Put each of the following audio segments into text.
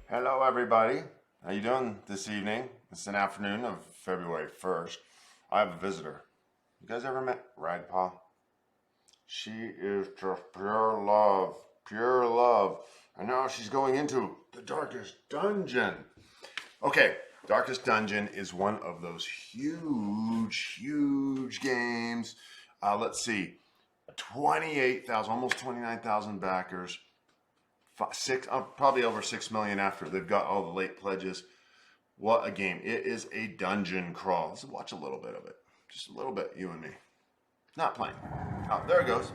Hello, everybody. How you doing this evening? It's an afternoon of February 1st. I have a visitor. You guys ever met Ragpaw? She is just pure love, pure love. And now she's going into the darkest dungeon. Okay, darkest dungeon is one of those huge games. Let's see, 28,000, almost 29,000 backers. Probably over 6 million after they've got all the late pledges. What a game. It is a dungeon crawl. Let's watch a little bit of it. Just a little bit, you and me. Not playing. Oh, there it goes.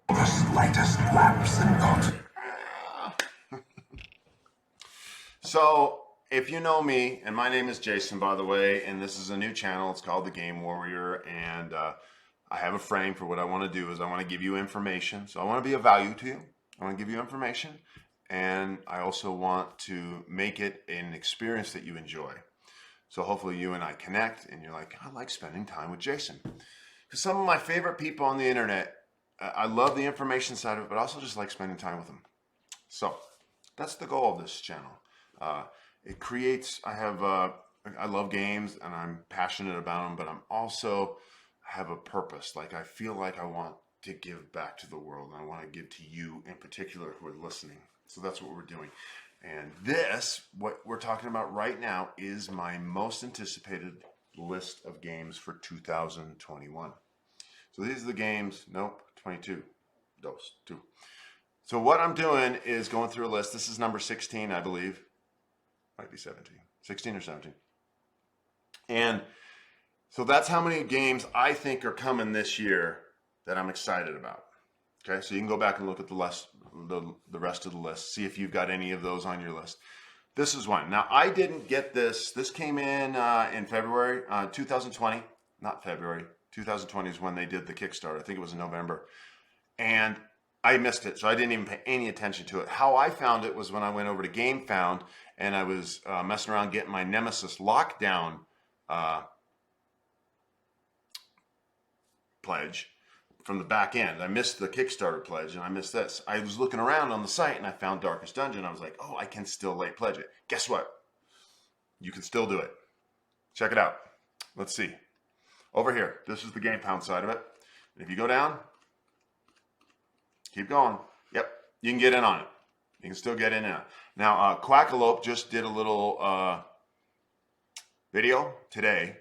The slightest lapse in thought. So, if you know me, and my name is Jason, by the way, and this is a new channel. It's called The Game Warrior, and I have a frame for what I want to do is I want to give you information. So I want to be of value to you. I want to give you information, and I also want to make it an experience that you enjoy. So hopefully you and I connect, and you're like, I like spending time with Jason. Because some of my favorite people on the internet, I love the information side of it, but I also just like spending time with them. So that's the goal of this channel. It creates, I love games and I'm passionate about them, but I'm also have a purpose. Like I feel like I want to give back to the world, and I want to give to you in particular who are listening. So that's what we're doing. And this, what we're talking about right now, is my most anticipated list of games for 2021. So these are the games, nope, 22, those two. So what I'm doing is going through a list. This is number 16, I believe. Might be 17, 16 or 17. And so that's how many games I think are coming this year that I'm excited about. Okay, so you can go back and look at the rest of the list, see if you've got any of those on your list. This is one. Now, I didn't get this. This came in February 2020, not February. 2020 is when they did the Kickstarter. I think it was in November. And I missed it, so I didn't even pay any attention to it. How I found it was when I went over to GameFound and I was messing around getting my Nemesis Lockdown pledge from the back end. I missed the Kickstarter pledge and I missed this. I was looking around on the site and I found Darkest Dungeon. I was like, oh, I can still late pledge it. Guess what? You can still do it. Check it out. Let's see. Over here, this is the GameFound side of it. And if you go down, keep going. Yep, you can get in on it. You can still get in on it. Now, Quackalope just did a little video today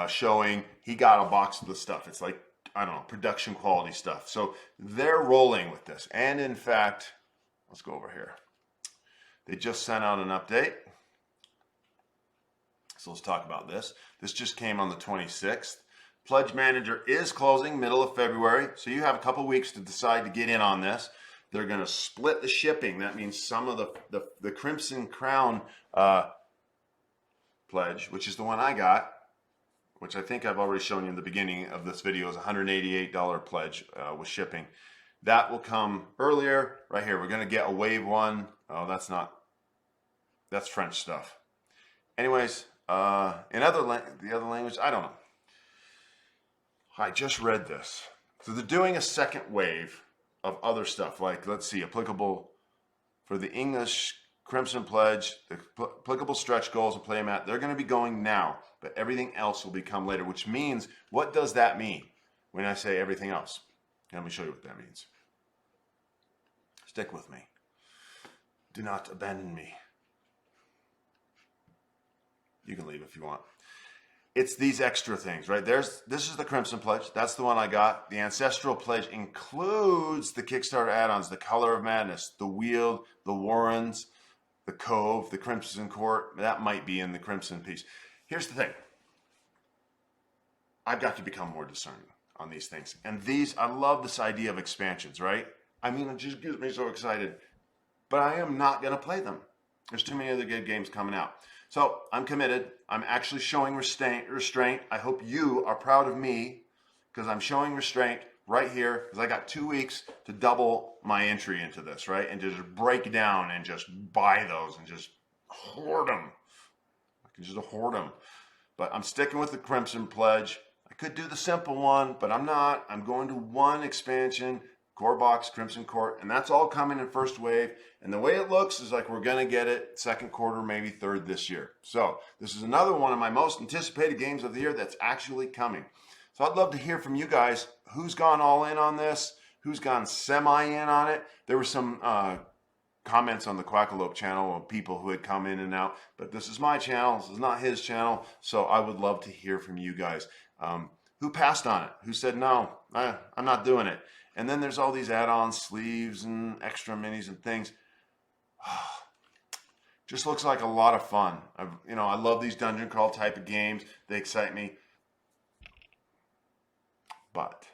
showing he got a box of the stuff. It's like, I don't know, production quality stuff. So they're rolling with this. And in fact, let's go over here. They just sent out an update. So let's talk about this. This just came on the 26th. Pledge Manager is closing middle of February. So you have a couple weeks to decide to get in on this. They're going to split the shipping. That means some of the Crimson Crown pledge, which is the one I got, which I think I've already shown you in the beginning of this video, is $188 pledge with shipping. That will come earlier. Right here, we're going to get a wave one. Oh, that's French stuff. Anyways, in the other language, I don't know. I just read this. So they're doing a second wave of other stuff, like, let's see, applicable for the English Crimson Pledge, the applicable stretch goals and playmat. They're going to be going now, but everything else will become later, which means, what does that mean when I say everything else? Let me show you what that means. Stick with me. Do not abandon me. You can leave if you want. It's these extra things, right? This is the Crimson Pledge. That's the one I got. The Ancestral Pledge includes the Kickstarter add-ons, the Color of Madness, the Wheel, the Warrens, the Cove, the Crimson Court. That might be in the Crimson piece. Here's the thing. I've got to become more discerning on these things. And I love this idea of expansions, right? I mean, it just gets me so excited. But I am not going to play them. There's too many other good games coming out. So I'm committed. I'm actually showing restraint. I hope you are proud of me because I'm showing restraint right here because I got 2 weeks to double my entry into this, right? And just break down and just buy those and just hoard them. I can just hoard them. But I'm sticking with the Crimson Pledge. I could do the simple one, but I'm not. I'm going to one expansion Core Box, Crimson Court, and that's all coming in first wave. And the way it looks is like we're going to get it second quarter, maybe third this year. So this is another one of my most anticipated games of the year that's actually coming. So I'd love to hear from you guys. Who's gone all in on this? Who's gone semi in on it? There were some comments on the Quackalope channel of people who had come in and out, but this is my channel. This is not his channel. So I would love to hear from you guys. Who passed on it? Who said, no, I'm not doing it? And then there's all these add-on sleeves and extra minis and things. Just looks like a lot of fun. I love these dungeon crawl type of games. They excite me. But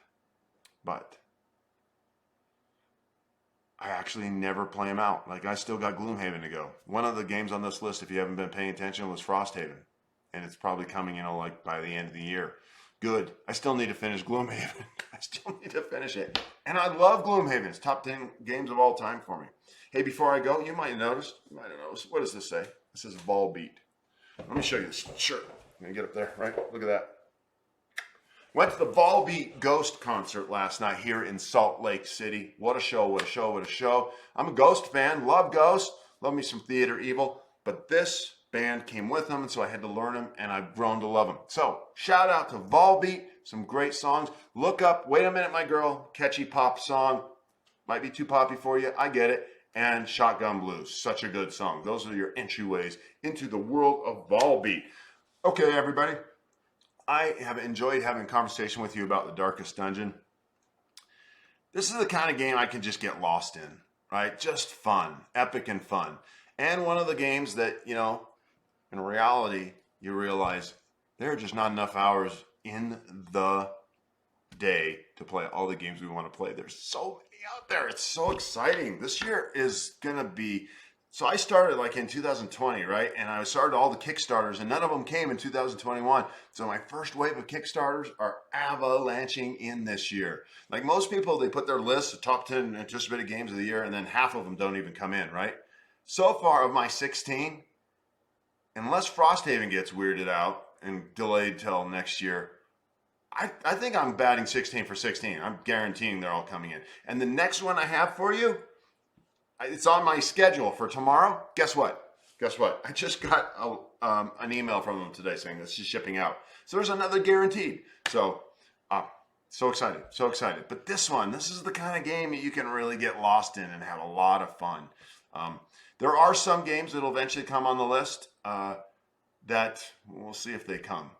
I actually never play them out. Like, I still got Gloomhaven to go. One of the games on this list, if you haven't been paying attention, was Frosthaven. And it's probably coming, like by the end of the year. Good. I still need to finish Gloomhaven. I still need to finish it. And I love Gloomhaven. It's top 10 games of all time for me. Hey, before I go, you might have noticed. What does this say? It says Volbeat. Let me show you this shirt. I'm going to get up there, right? Look at that. Went to the Volbeat Ghost concert last night here in Salt Lake City. What a show, what a show, what a show. I'm a Ghost fan. Love Ghost. Love me some Theater Evil. But this band came with them, and so I had to learn them, and I've grown to love them. So, shout out to Volbeat. Some great songs. Look up Wait a Minute, My Girl. Catchy pop song. Might be too poppy for you. I get it. And Shotgun Blues. Such a good song. Those are your entryways into the world of Volbeat. Okay, everybody. I have enjoyed having a conversation with you about the Darkest Dungeon. This is the kind of game I can just get lost in, right? Just fun, epic and fun. And one of the games that, in reality, you realize there are just not enough hours in the day to play all the games we want to play. There's so many out there. It's so exciting. This year is going to be... So I started like in 2020, right? And I started all the Kickstarters, and none of them came in 2021. So my first wave of Kickstarters are avalanching in this year. Like most people, they put their list of top 10 anticipated games of the year, and then half of them don't even come in, right? So far of my 16, unless Frosthaven gets weirded out and delayed till next year, I think I'm batting 16 for 16. I'm guaranteeing they're all coming in. And the next one I have for you, it's on my schedule for tomorrow. Guess what? I just got an email from them today saying this is shipping out. So there's another guaranteed. So excited. But this is the kind of game that you can really get lost in and have a lot of fun. There are some games that will eventually come on the list that we'll see if they come.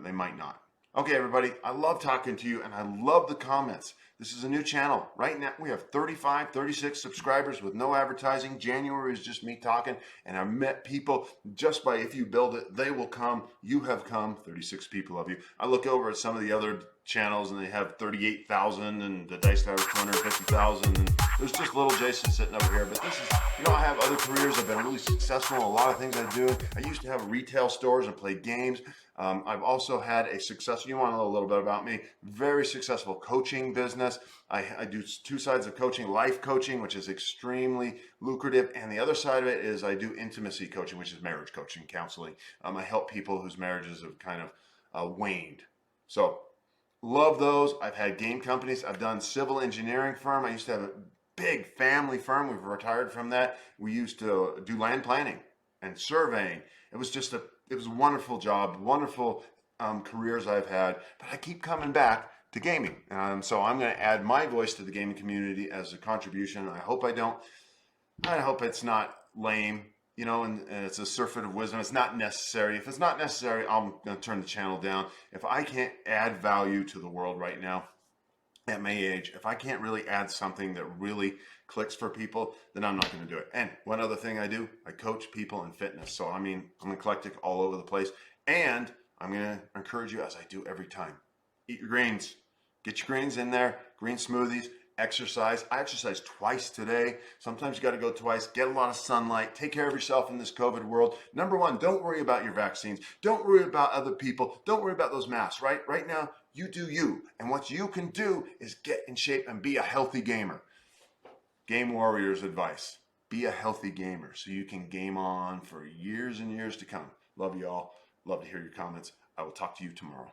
They might not. Okay, everybody, I love talking to you, and I love the comments. This is a new channel. Right now, we have 35, 36 subscribers with no advertising. January is just me talking, and I've met people just by if you build it, they will come. You have come, 36 people of you. I look over at some of the other channels, and they have 38,000, and the Dice Tower 250,000, and there's just little Jason sitting over here. But this is, I have other careers. I've been really successful in a lot of things I do. I used to have retail stores and play games. I've also had a successful, you want to know a little bit about me, very successful coaching business. I do two sides of coaching, life coaching, which is extremely lucrative. And the other side of it is I do intimacy coaching, which is marriage coaching, counseling. I help people whose marriages have kind of waned. So love those. I've had game companies. I've done civil engineering firm. I used to have a big family firm. We've retired from that. We used to do land planning and surveying. It was a wonderful job, wonderful careers I've had, but I keep coming back to gaming. So I'm going to add my voice to the gaming community as a contribution. I hope it's not lame, and it's a surfeit of wisdom. It's not necessary. If it's not necessary, I'm going to turn the channel down. If I can't add value to the world right now, at my age, if I can't really add something that really clicks for people, then I'm not going to do it. And one other thing I do, I coach people in fitness. So, I'm eclectic all over the place. And I'm going to encourage you, as I do every time, eat your greens. Get your greens in there, green smoothies, exercise. I exercise twice today. Sometimes you got to go twice. Get a lot of sunlight. Take care of yourself in this COVID world. Number one, don't worry about your vaccines. Don't worry about other people. Don't worry about those masks, right? Right now, you do you. And what you can do is get in shape and be a healthy gamer. Game Warrior's advice. Be a healthy gamer so you can game on for years and years to come. Love you all. Love to hear your comments. I will talk to you tomorrow.